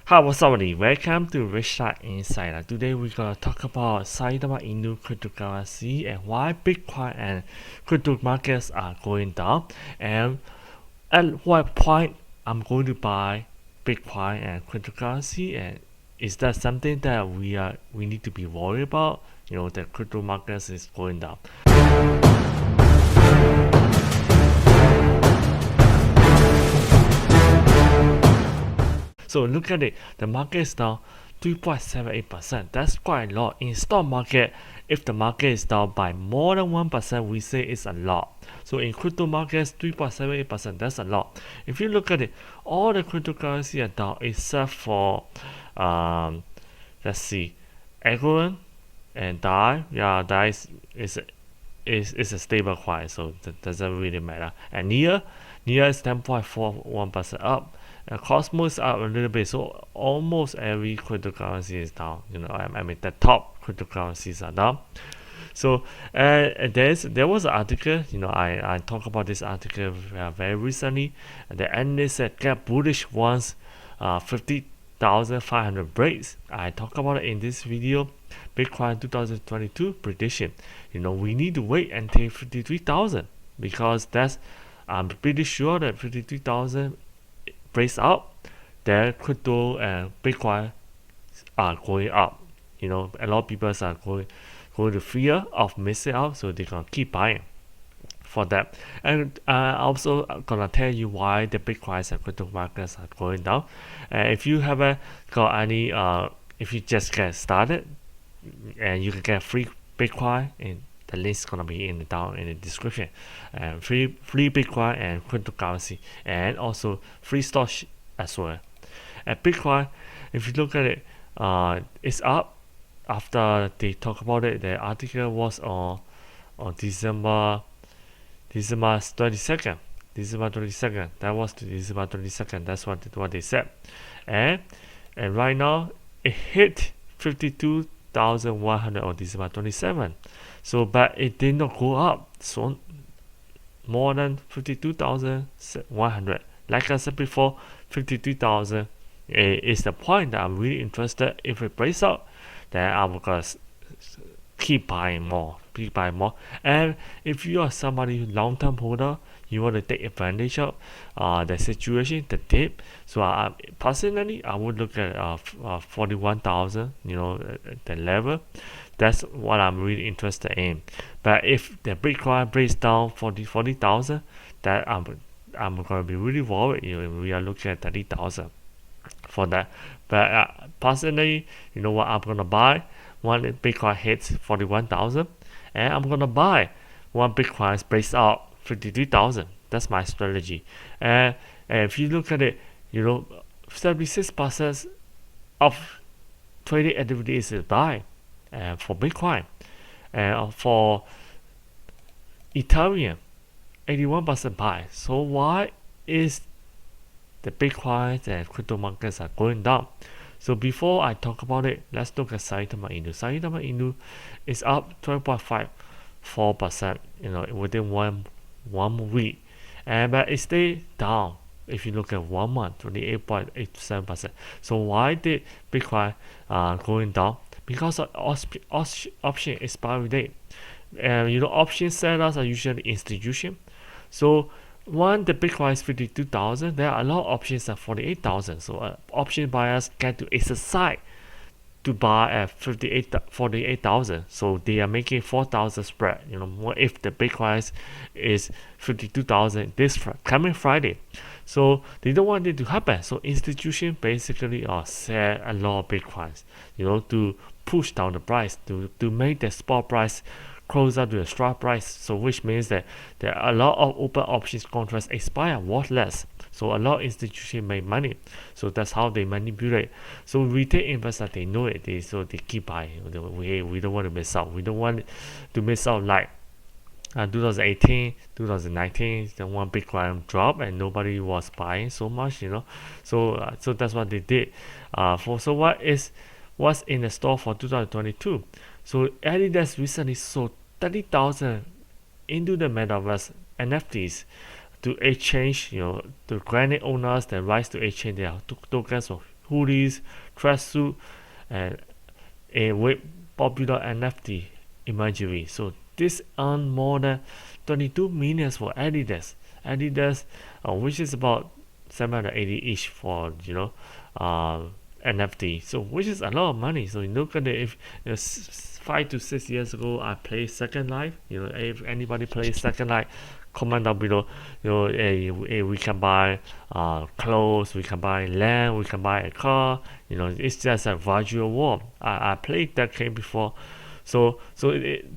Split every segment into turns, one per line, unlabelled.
Hi, what's up, buddy? Welcome to Rich Side Insider. Today we're gonna talk about Saitama Inu cryptocurrency and why Bitcoin and crypto markets are going down, and at what point I'm going to buy Bitcoin and cryptocurrency, and is that something that we need to be worried about? The crypto markets is going down. So look at it, the market is down 3.78%. That's quite a lot. In stock market, if the market is down by more than 1%, we say it's a lot. So in crypto markets, 3.78%, that's a lot. If you look at it, all the cryptocurrency are down except for, let's see, Ethereum and DAI. Yeah, DAI is a stable coin, so that doesn't really matter. And Near is 10.41% up. Cosmos is up a little bit, so almost every cryptocurrency is down. I mean the top cryptocurrencies are down. So there was an article. I talked about this article very recently. The analyst said get bullish once 50,500 breaks. I talked about it in this video. Bitcoin 2022 prediction. We need to wait until 53,000 because I'm pretty sure that 53,000 breaks out, then crypto and Bitcoin are going up. A lot of people are going to fear of missing out, so they're gonna keep buying for that. And also gonna tell you why the Bitcoins and crypto markets are going down. If you haven't got any, if you just get started, and you can get free Bitcoin, and the link's gonna be down in the description. Free Bitcoin and cryptocurrency, and also free stock as well. At Bitcoin, if you look at it, it's up after they talk about it. The article was on December 22nd. December 22nd. That was December 22nd. That's what they said. And right now it hit 52,100 on December 27th. So, but it did not go up. So more than 52,100. Like I said before, 53,000 is the point that I'm really interested. If it breaks out, then I'm gonna keep buying more. And if you are somebody long-term holder, you want to take advantage of the situation, the dip. So personally, I would look at 41,000. The level. That's what I'm really interested in. But if the Bitcoin breaks down 40,000, that I'm gonna be really worried. We are looking at 30,000 for that. But personally, what I'm gonna buy when Bitcoin hits 41,000, and I'm gonna buy when Bitcoin breaks out 53,000. That's my strategy. And if you look at it, 76% of trading activity is buy for Bitcoin, and for Ethereum, 81% buy. So why is the Bitcoin and crypto markets are going down? So before I talk about it, let's look at Saitama Inu. Saitama Inu is up 12.54%. Within one week, but it stayed down. If you look at 1 month, 28.87%. So why did Bitcoin going down? Because of option expiry date. Option sellers are usually institution. So when the Bitcoin is 52,000, there are a lot of options at 48,000. So option buyers get to exercise to buy at 48,000. So they are making 4,000 spread. If the Bitcoin is 52,000 this coming Friday. So they don't want it to happen. So institutions basically sell a lot of Bitcoins, to push down the price, to make the spot price closer to the strike price. So which means that there are a lot of open options contracts expire worthless. So a lot of institutions make money. So that's how they manipulate. So retail investors, they know it. So they keep buying. We don't want to miss out. We don't want to miss out like 2018, 2019, the one Bitcoin drop and nobody was buying so much. So that's what they did. What's in the store for 2022? So Adidas recently sold 30,000 into the metaverse NFTs to exchange, to granted owners the rights to exchange their tokens of hoodies, tracksuit, and a very popular NFT imagery. So this earned more than 22 million for Adidas. Adidas, which is about 780 each for NFT. So which is a lot of money. So you look at it, if 5 to 6 years ago I played Second Life. If anybody plays Second Life, comment down below. We can buy clothes, we can buy land, we can buy a car. It's just a virtual world. I played that game before. So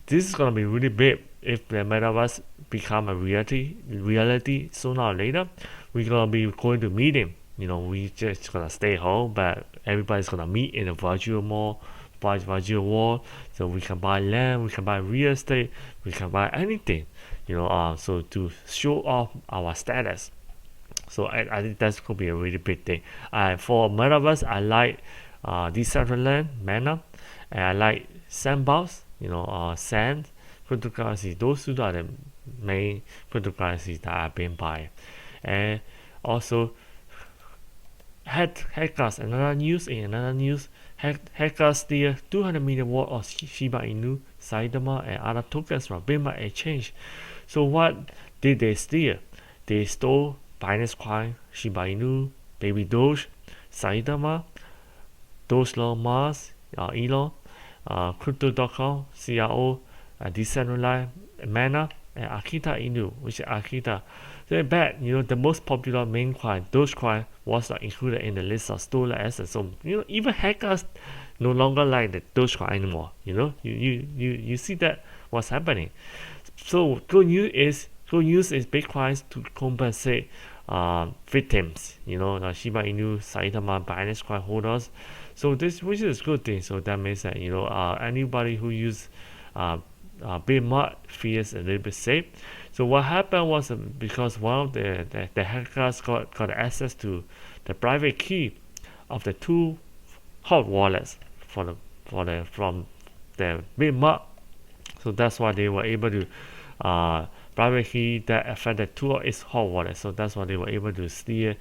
this is gonna be really big if the metaverse become a reality sooner or later. We're gonna be going to meeting. We just gonna stay home, but everybody's gonna meet in a virtual mall, virtual world. So we can buy land, we can buy real estate, we can buy anything. So to show off our status. So I think that's gonna be a really big thing. For metaverse, I like Decentraland, Mana, and I like Sandbox. Sand, cryptocurrency. Those two are the main cryptocurrencies that I've been buying. And also hackers. Another news. Hackers steal 200 million worth of Shiba Inu, Saitama, and other tokens from Bitcoin exchange. So what did they steal? They stole Binance Coin, Shiba Inu, Baby Doge, Saitama, Dogecoin, Mars, Elon, Crypto.com, CRO, Decentraland, Mana, and Akita Inu, which is Akita. They're bad. The most popular main coin, Dogecoin, was not included in the list of stolen assets. So even hackers no longer like the Dogecoin anymore. You see that what's happening. So good news is Bitcoins to compensate victims. The Shiba Inu, Saitama, Binance Coin holders. So this, which is a good thing. So that means that anybody who use Bitmart feels a little bit safe. So what happened was because one of the hackers got access to the private key of the two hot wallets from the Bitmart. So that's why they were able to private key that affected two of its hot wallets. So that's why they were able to steal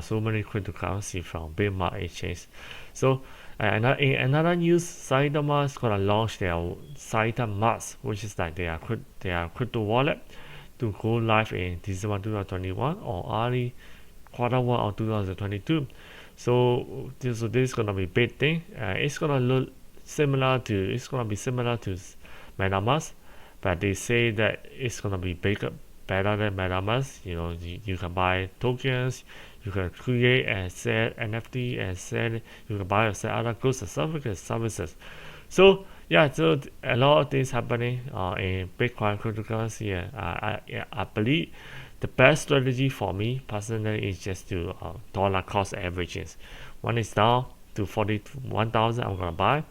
so many cryptocurrency from Bitmart exchange. So in another news, Saitama is gonna launch their Saitama, which is like their crypto wallet, to go live in December 2021 or early quarter one of 2022. So this is gonna be big thing. It's gonna be similar to MetaMask, but they say that it's gonna be better than MetaMask. You can buy tokens, you can create and sell NFT and sell. You can buy or sell other goods and services. So so a lot of things happening in Bitcoin cryptocurrency. I believe the best strategy for me personally is just to dollar cost averages. When it's down to 41,000, I'm gonna buy.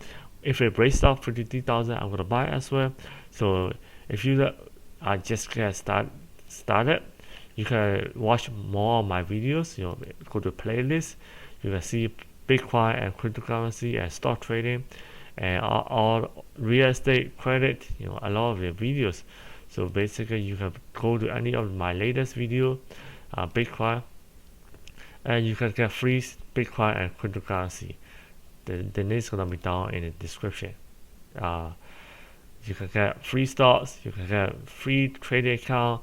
If it breaks down 53,000, I'm gonna buy as well. So if you just get started, you can watch more of my videos. Go to playlist. You can see Bitcoin and cryptocurrency and stock trading and all real estate, credit. A lot of the videos. So basically, you can go to any of my latest video, Bitcoin, and you can get free Bitcoin and cryptocurrency. The link is gonna be down in the description. You can get free stocks, you can get free trading account,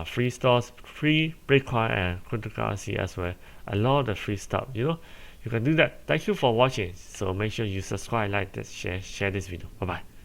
free stocks, free Bitcoin and cryptocurrency as well. A lot of the free stuff. You can do that. Thank you for watching. So make sure you subscribe, like this, share this video. Bye bye.